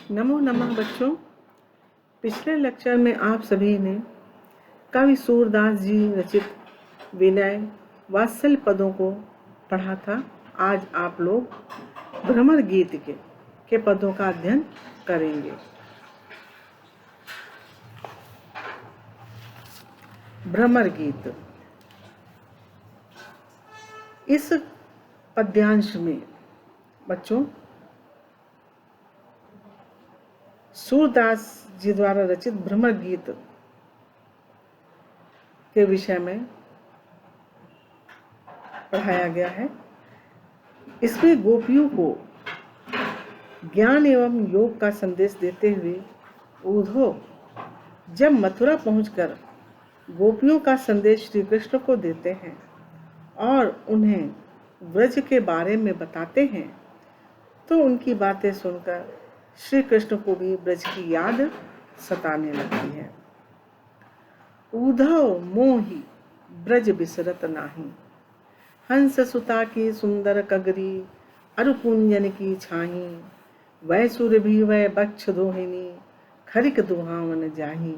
नमो नमः बच्चों। पिछले लेक्चर में आप सभी ने कवि सूरदास जी रचित विनय वात्सल्य पदों को पढ़ा था। आज आप लोग भ्रमर गीत के पदों का अध्ययन करेंगे। भ्रमर गीत। इस पद्यांश में बच्चों सूरदास जी द्वारा रचित भ्रमर गीत के विषय में पढ़ाया गया है। इसमें गोपियों को ज्ञान एवं योग का संदेश देते हुए उद्धव जब मथुरा पहुंचकर गोपियों का संदेश श्री कृष्ण को देते हैं और उन्हें व्रज के बारे में बताते हैं, तो उनकी बातें सुनकर श्री कृष्ण को भी ब्रज की याद सताने लगती है। उद्धव मोहि ब्रज बिसरत नाही, हंस सुता की सुंदर कगरी, अरु कुंजन की छाही, वै सुरभि वै बक्ष दोहिनी, खरिक दुहावन जाही।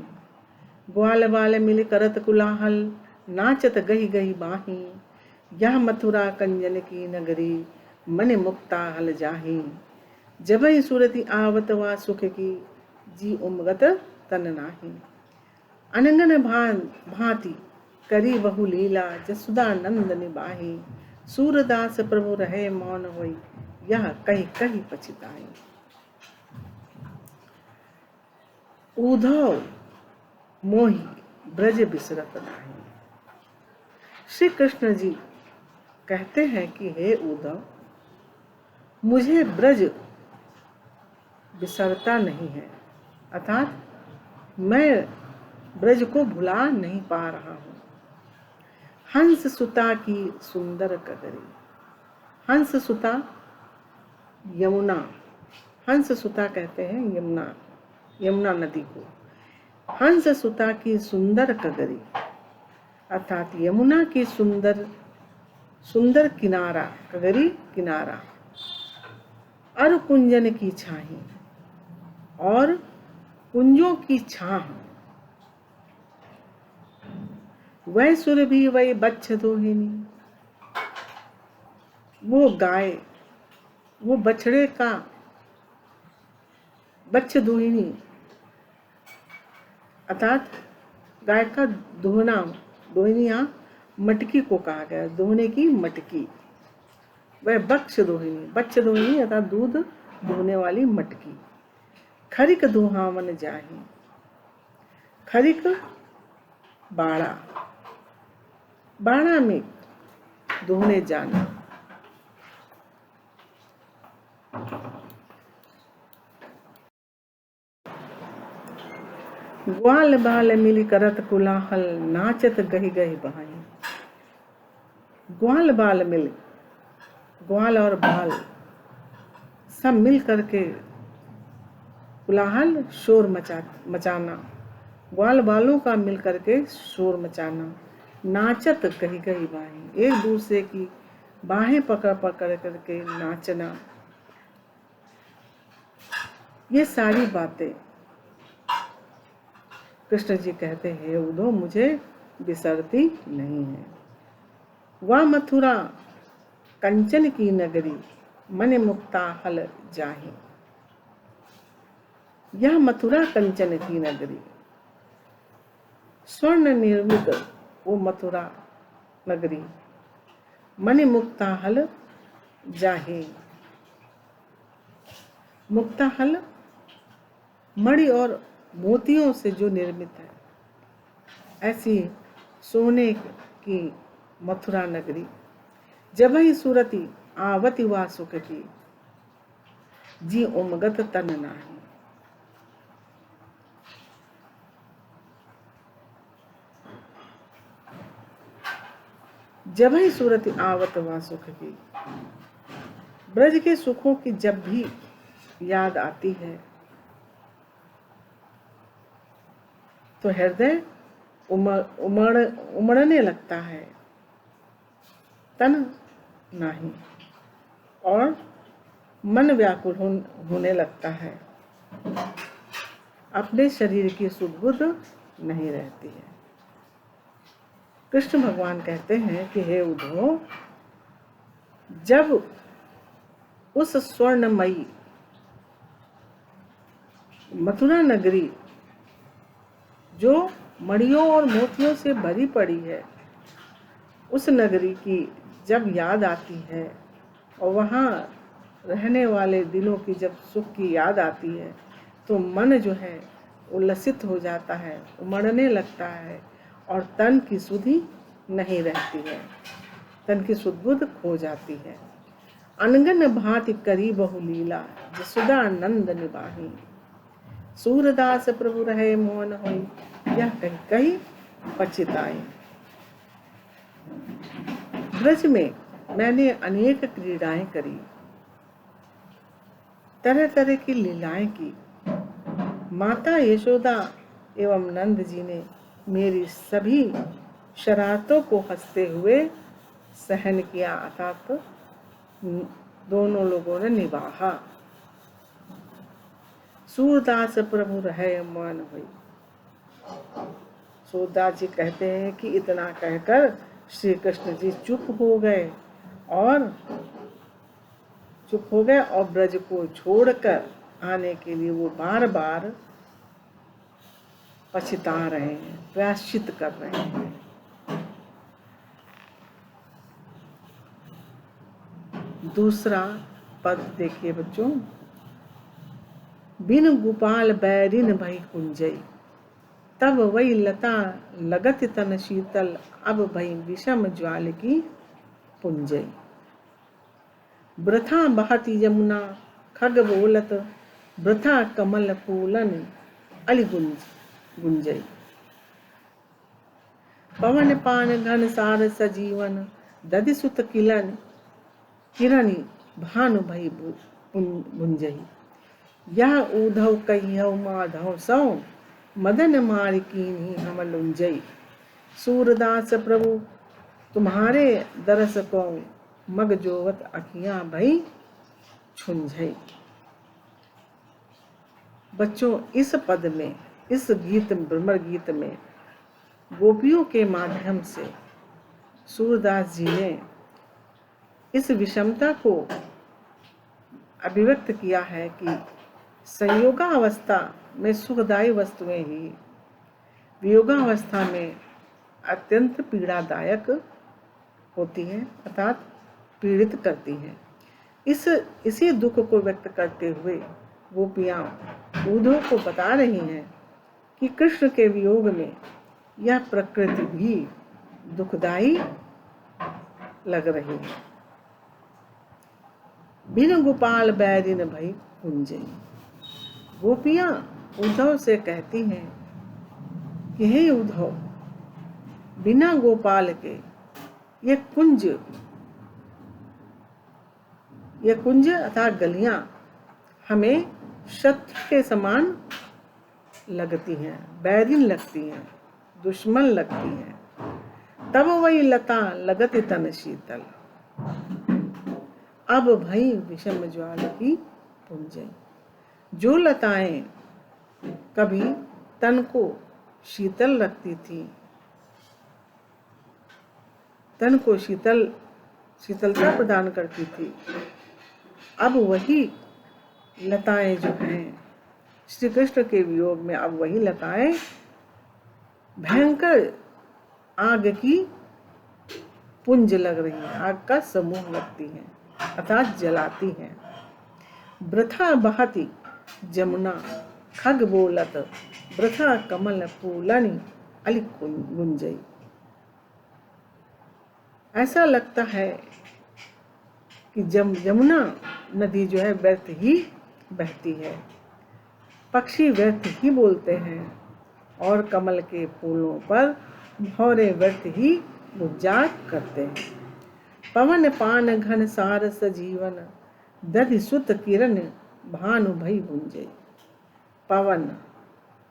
ग्वाल बाल मिल करत कुलाहल, नाचत गही गही बाही, यह मथुरा कंजन की नगरी, मन मुक्ता हल जाही। जबहि सुरति आवत वा सुख की, जी उमगत तन नाही। अनंगन भांति करी बहु लीला, जसुदा नंद निबाही, सूरदास प्रभु रहे मौन होई, यह कही कही पछताई। उद्धव मोहि ब्रज बिसरत नाही। श्री कृष्ण जी कहते हैं कि हे उद्धव, मुझे ब्रज बिसरता नहीं है, अर्थात मैं ब्रज को भुला नहीं पा रहा हूँ। हंस सुता की सुंदर कगरी। हंस सुता यमुना, हंस सुता कहते हैं यमुना नदी को। हंस सुता की सुंदर कगरी अर्थात यमुना की सुंदर किनारा, कगरी किनारा। अर कुंजन की छाही और कुंजों की छाह। वह सुरभि वही बच्छ दोहिनी, वो गाय, वो बछड़े का बच्छ दोहिनी अर्थात गाय का दोहना, दोहिनी यहाँ मटकी को कहा गया, दोहने की मटकी। वह बक्ष दोहिनी, बच्छ दोहिनी अर्थात दूध दोहने वाली मटकी। खरिक दुहावन जाही। खरिक बाड़ा, बाड़ा में दोहने जाना। ग्वाल बाल मिली करत कुलाहल, नाचत गही गही बहाई। ग्वाल बाल मिल, ग्वाल और बाल सब मिल करके कुलाहल शोर मचाना, ग्वाल बालों का मिल करके शोर मचाना। नाचत कही कही बाहें, एक दूसरे की बाहें पकड़ पकड़ करके नाचना। ये सारी बातें कृष्ण जी कहते हैं उद्धव मुझे बिसरती नहीं है। वह मथुरा कंचन की नगरी, मन मुक्ता हल जाही। यह मथुरा कंचन की नगरी, स्वर्ण निर्मित वो मथुरा नगरी, मन मुक्ता हल जाहे। मुक्ता हल मणि और मोतियों से जो निर्मित है, ऐसी सोने की मथुरा नगरी। जबहि सुरति आवति वा सुख की, जी उमगत तन नाही। जबहि सुरति आवत वा सुख की, ब्रज के सुखों की जब भी याद आती है तो हृदय उमड़ने लगता है, तन नहीं, और मन व्याकुल होने लगता है। अपने शरीर की सुध बुध नहीं रहती है। कृष्ण भगवान कहते हैं कि हे उद्धव, जब उस स्वर्णमयी मथुरा नगरी जो मणियों और मोतियों से भरी पड़ी है, उस नगरी की जब याद आती है और वहाँ रहने वाले दिनों की जब सुख की याद आती है, तो मन जो है उल्लसित हो जाता है, उमड़ने लगता है और तन की सुधि नहीं रहती है, तन की सुध-बुध खो जाती है। अनगन भांति करी बहु लीला, जसुदा नंद निबाही। सूरदास प्रभु रहे मोहन होई, यह कही कही पछताई। ब्रज में मैंने अनेक क्रीड़ाएं करी, तरह तरह की लीलाएं की। माता यशोदा एवं नंद जी ने मेरी सभी शरारतों को हंसते हुए सहन किया, अर्थात दोनों लोगों ने निभाया। सूरदास प्रभु रहे मन हुई। सूरदास जी कहते हैं कि इतना कहकर श्री कृष्ण जी चुप हो गए और ब्रज को छोड़कर आने के लिए वो बार बार पछता रहे हैं, प्रायश्चित कर रहे हैं। दूसरा पद देखिए बच्चों, बिन गोपाल बैरिन भई कुंजई, तब वही लता लगत तन शीतल, अब भई विषम ज्वाल की पुंजई। वृथा बहती यमुना खग बोलत, वृथा कमल फूलन अलि गुंजई। पवन पान घन सार सजीवन, दधि सुत किरणी भानु भई भुंजई। यह उद्धव कहियौ माधव सौ, मदन मार कीन्ही हम लुंजई। सूरदास प्रभु तुम्हारे दरस को, मग जोवत अखियां भई छुंझई। बच्चों, इस पद में, इस गीत भ्रमर गीत में गोपियों के माध्यम से सूरदास जी ने इस विषमता को अभिव्यक्त किया है कि संयोगावस्था में सुखदायी वस्तुएं ही वियोगावस्था में अत्यंत पीड़ादायक होती हैं, अर्थात पीड़ित करती हैं। इसी दुख को व्यक्त करते हुए गोपियां उद्धव को बता रही हैं कि कृष्ण के वियोग में यह प्रकृति भी दुखदायी लग रही है। बिन गोपाल बैरिन भई कुंजई। गोपियां उद्धव से कहती हैं कि हे उद्धव, बिना गोपाल के ये कुंज अर्थात गलियां हमें शत्रु के समान लगती हैं, बैरिन लगती हैं, दुश्मन लगती हैं। तब वही लता लगत तन शीतल, अब भई विषम ज्वाल की पुंजई। जो लताएं कभी तन को शीतल रखती थी, तन को शीतलता प्रदान करती थी, अब वही लताएं जो हैं श्री कृष्ण के वियोग में, अब वही लताएं भयंकर आग की पुंज लग रही हैं, आग का समूह लगती हैं, अर्थात जलाती हैं। वृथा बहती जमुना खग बोलत, वृथा कमल फूलनी अलि गुंजई। ऐसा लगता है कि यमुना नदी जो है व्यर्थ ही बहती है, पक्षी व्यर्थ ही बोलते हैं और कमल के फूलों पर भौरे व्यर्थ ही गुंजार करते हैं। पवन पान घन सार सजीवन, दधि सुत किरण भानु भई भुंजई। पवन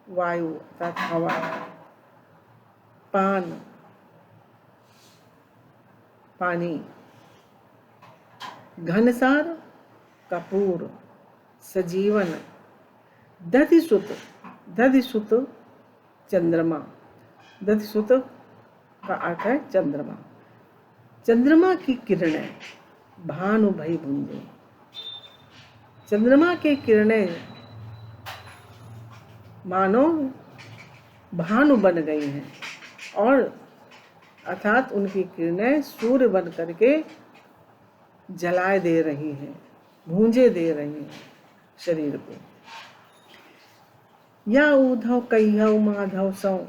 वायु अर्थात हवा, पान पानी, घनसार कपूर, सजीवन दधिसुत, दधिसुत चंद्रमा, दधिसुत का अर्थ है चंद्रमा। चंद्रमा की किरणें भानु भई भुंजे, चंद्रमा की किरणें मानो भानु बन गई हैं और अर्थात उनकी किरणें सूर्य बन करके जलाए दे रही हैं, भूंजे दे रही हैं शरीर को। या उधव कहियौ माधव सौ,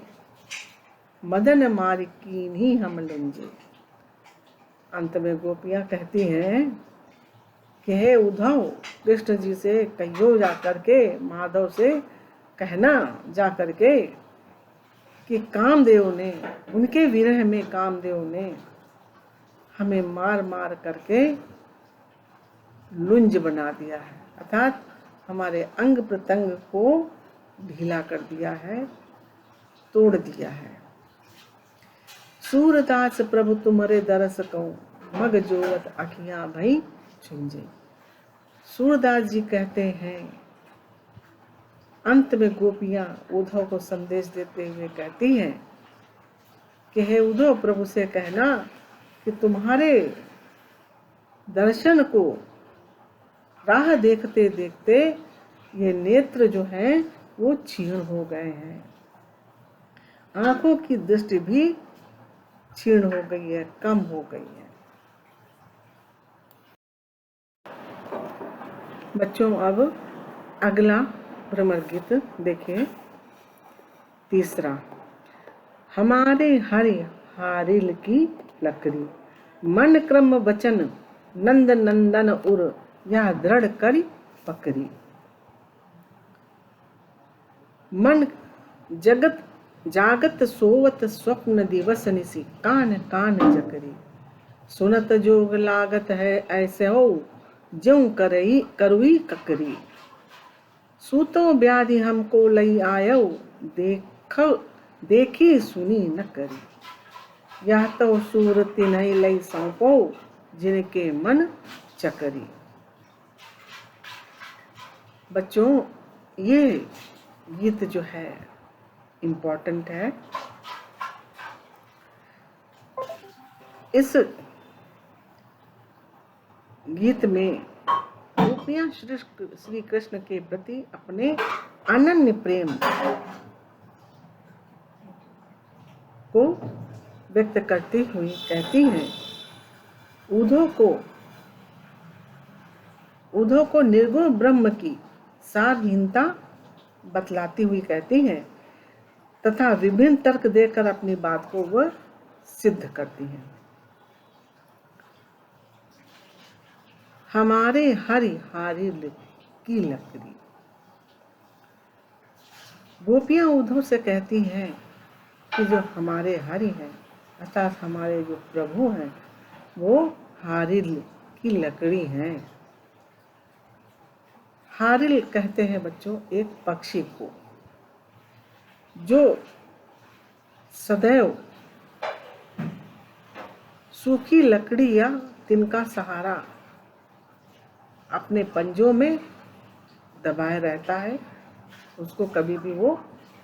मदन मार कीन्ही हम लुंजे। अंत में गोपियां कहती हैं कि हे उद्धव, कृष्ण जी से कहियो जा करके, माधव से कहना जा करके कि कामदेव ने, उनके विरह में कामदेव ने हमें मार मार करके लुंज बना दिया है, अर्थात हमारे अंग प्रत्यंग को ढीला कर दिया है, तोड़ दिया है। सूरदास प्रभु तुम्हारे दरस कहूं, मग जोवत अखियां भई झुंझे। सूरदास जी कहते हैं, अंत में गोपियां उद्धव को संदेश देते हुए कहती हैं कि हे उद्धव, प्रभु से कहना कि तुम्हारे दर्शन को राह देखते देखते ये नेत्र जो हैं वो क्षीण हो गए हैं, आंखों की दृष्टि भी क्षीण हो गई है, कम हो गई है। बच्चों, अब अगला भ्रमर गीत देखिए, तीसरा। हमारे हरि हारिल की लकड़ी, मन क्रम वचन नंद नंदन उर, यह दृढ़ करी पकड़ी। मन जगत जागत सोवत स्वप्न दिवस निसी, कान कान जकरी। सुनत जोग लागत है ऐसे हो, ज्यों करई करुई ककरी। सूतो व्याधि हमको लई आयो, देखी सुनी न करी। यह तो सूरति नहीं लई सौंपो, जिनके मन चकरी। बच्चों, ये गीत जो है इम्पोर्टेंट है। इस गीत में गोपियां श्री कृष्ण के प्रति अपने अनन्य प्रेम को व्यक्त करती हुई कहती हैं, उद्धव को निर्गुण ब्रह्म की सारहीनता बतलाती हुई कहती हैं तथा विभिन्न तर्क देकर अपनी बात को वह सिद्ध करती हैं। हमारे हरि हारिल की लकड़ी। गोपियां उद्धव से कहती हैं कि जो हमारे हरि हैं, अर्थात हमारे जो प्रभु हैं, वो हारिल की लकड़ी हैं। हारिल कहते हैं बच्चों एक पक्षी को जो सदैव सूखी लकड़ी या तिनका सहारा अपने पंजों में दबाए रहता है, उसको कभी भी वो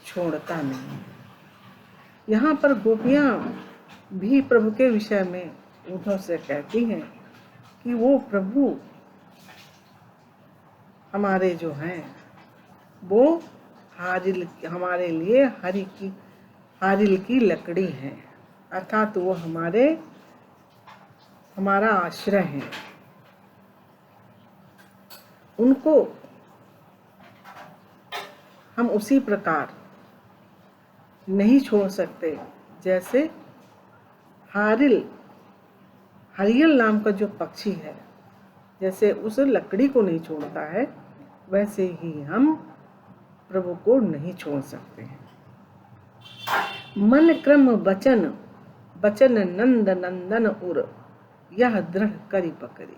छोड़ता नहीं। यहाँ पर गोपियां भी प्रभु के विषय में उद्धव से कहती हैं कि वो प्रभु हमारे जो हैं वो हारिल, हमारे लिए हारिल की लकड़ी है, अर्थात वो हमारा आश्रय है। उनको हम उसी प्रकार नहीं छोड़ सकते जैसे हरियल नाम का जो पक्षी है, जैसे उस लकड़ी को नहीं छोड़ता है, वैसे ही हम प्रभु को नहीं छोड़ सकते हैं। मन क्रम बचन नंद नंदन उर, यह दृढ़ करी पकड़ी।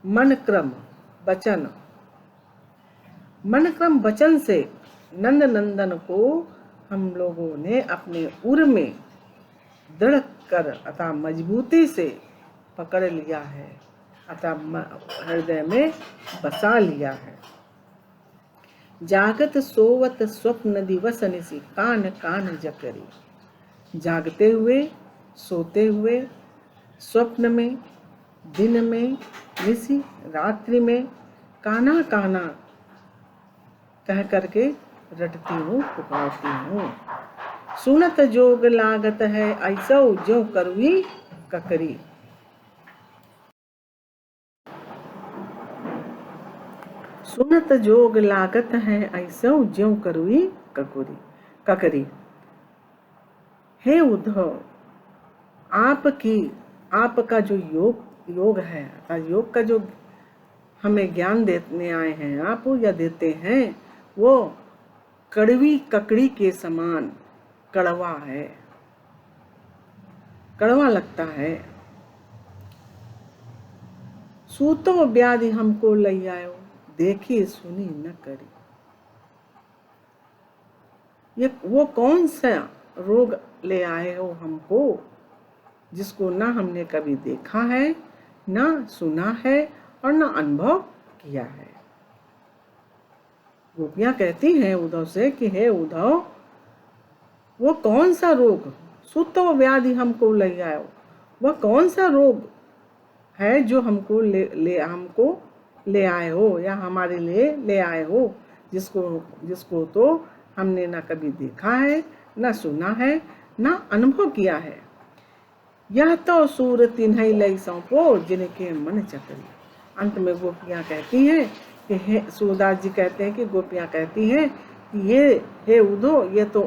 मन क्रम वचन से नंद नंदन को हम लोगों ने अपने उर में दृढ़ कर अथवा मजबूती से पकड़ लिया है, अतः हृदय में बसा लिया है। जागत सोवत स्वप्न दिवस निसी कान कान जकरी। जागते हुए, सोते हुए, स्वप्न में, दिन में, निसी रात्रि में काना काना कह करके रटती हूँ, पुकारती हूँ। सुनत जोग लागत है ऐसो ज्यों करुई ककरी। सुनत जोग लागत है ऐसो ज्यों करुई ककरी। हे उद्धव, आपका जो योग है, योग का जो हमें ज्ञान देने आए हैं आप या देते हैं, वो कड़वी ककड़ी के समान कड़वा है, कड़वा लगता है। सूतो व्याधि हमको लई आयो, देखी सुनी न करी। ये वो कौन सा रोग ले आए हो हमको, जिसको ना हमने कभी देखा है, ना सुना है और ना अनुभव किया है। गोपियां कहती हैं उद्धव से कि हे उद्धव, वो कौन सा रोग, सुतो व्याधि हमको ले आयो, वह कौन सा रोग है जो हमको ले आए हो या हमारे लिए ले आए हो, जिसको तो हमने ना कभी देखा है, ना सुना है, ना अनुभव किया है। यह तो सूर तिन्हई लई सौंपो जिनके मन चकरी। अंत में गोपियां कहती हैं कि सूरदास जी कहते हैं कि गोपियां कहती हैं कि ये हे उद्धव, ये तो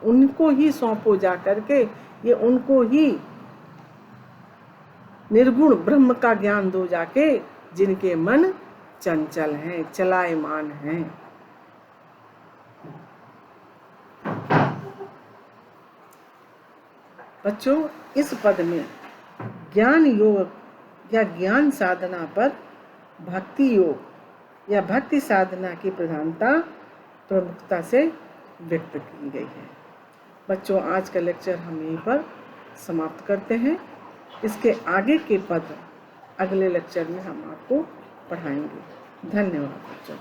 उनको ही सौंपो जा करके, ये उनको ही निर्गुण ब्रह्म का ज्ञान दो जाके, जिनके मन चंचल हैं, चलायमान हैं। बच्चों, इस पद में ज्ञान योग या ज्ञान साधना पर भक्ति योग या भक्ति साधना की प्रधानता प्रमुखता से व्यक्त की गई है। बच्चों, आज का लेक्चर हम यहीं पर समाप्त करते हैं। इसके आगे के पद अगले लेक्चर में हम आपको पढ़ाएंगे। धन्यवाद बच्चों।